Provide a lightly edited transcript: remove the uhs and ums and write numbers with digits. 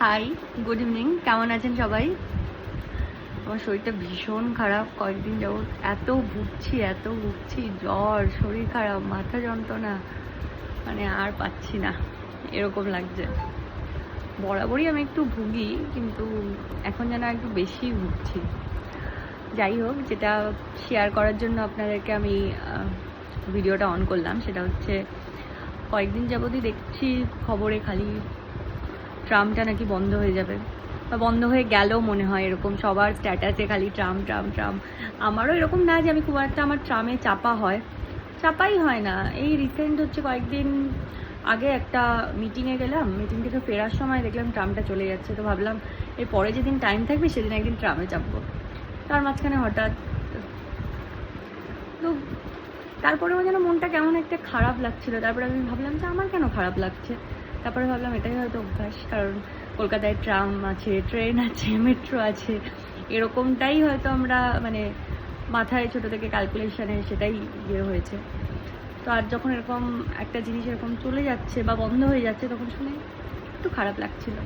High, good evening. কেমন আছেন সবাই? আমার শরীরটা ভীষণ খারাপ। কয়েকদিন যাবত এত ভুগছি, জ্বর, শরীর খারাপ, মাথা যন্ত্রণা, মানে আর পাচ্ছি না, এরকম লাগছে। বরাবরই আমি একটু ভুগি, কিন্তু এখন যেন একটু বেশি ভুগছি। যাই হোক, যেটা শেয়ার করার জন্য আপনাদেরকে আমি ভিডিওটা অন করলাম সেটা হচ্ছে, কয়েকদিন যাবতই দেখছি খবরে খালি ট্রামটা নাকি বন্ধ হয়ে যাবে বা বন্ধ হয়ে গেল মনে হয়, এরকম সবার স্ট্যাটাসে খালি ট্রাম ট্রাম ট্রাম। আমারও এরকম না যে আমি খুব একটা আমার ট্রামে চাপাই হয় না। এই রিসেন্ট হচ্ছে কয়েকদিন আগে একটা মিটিংয়ে গেলাম, মিটিং থেকে ফেরার সময় দেখলাম ট্রামটা চলে যাচ্ছে। তো ভাবলাম এর পরে যেদিন টাইম থাকবে সেদিন একদিন ট্রামে চাপবো। তার মাঝখানে হঠাৎ তো তারপরেও যেন মনটা কেমন একটা খারাপ লাগছিল। তারপরে আমি ভাবলাম যে আমার কেন খারাপ লাগছে। তারপরে ভাবলাম এটাই হয়তো অভ্যাস, কারণ কলকাতায় ট্রাম আছে, ট্রেন আছে, মেট্রো আছে, এরকমটাই হয়তো আমরা মানে মাথায় ছোটো থেকে ক্যালকুলেশনে সেটাই ইয়ে হয়েছে। তো আর যখন এরকম একটা জিনিস এরকম চলে যাচ্ছে বা বন্ধ হয়ে যাচ্ছে তখন শুনে একটু খারাপ লাগছিল।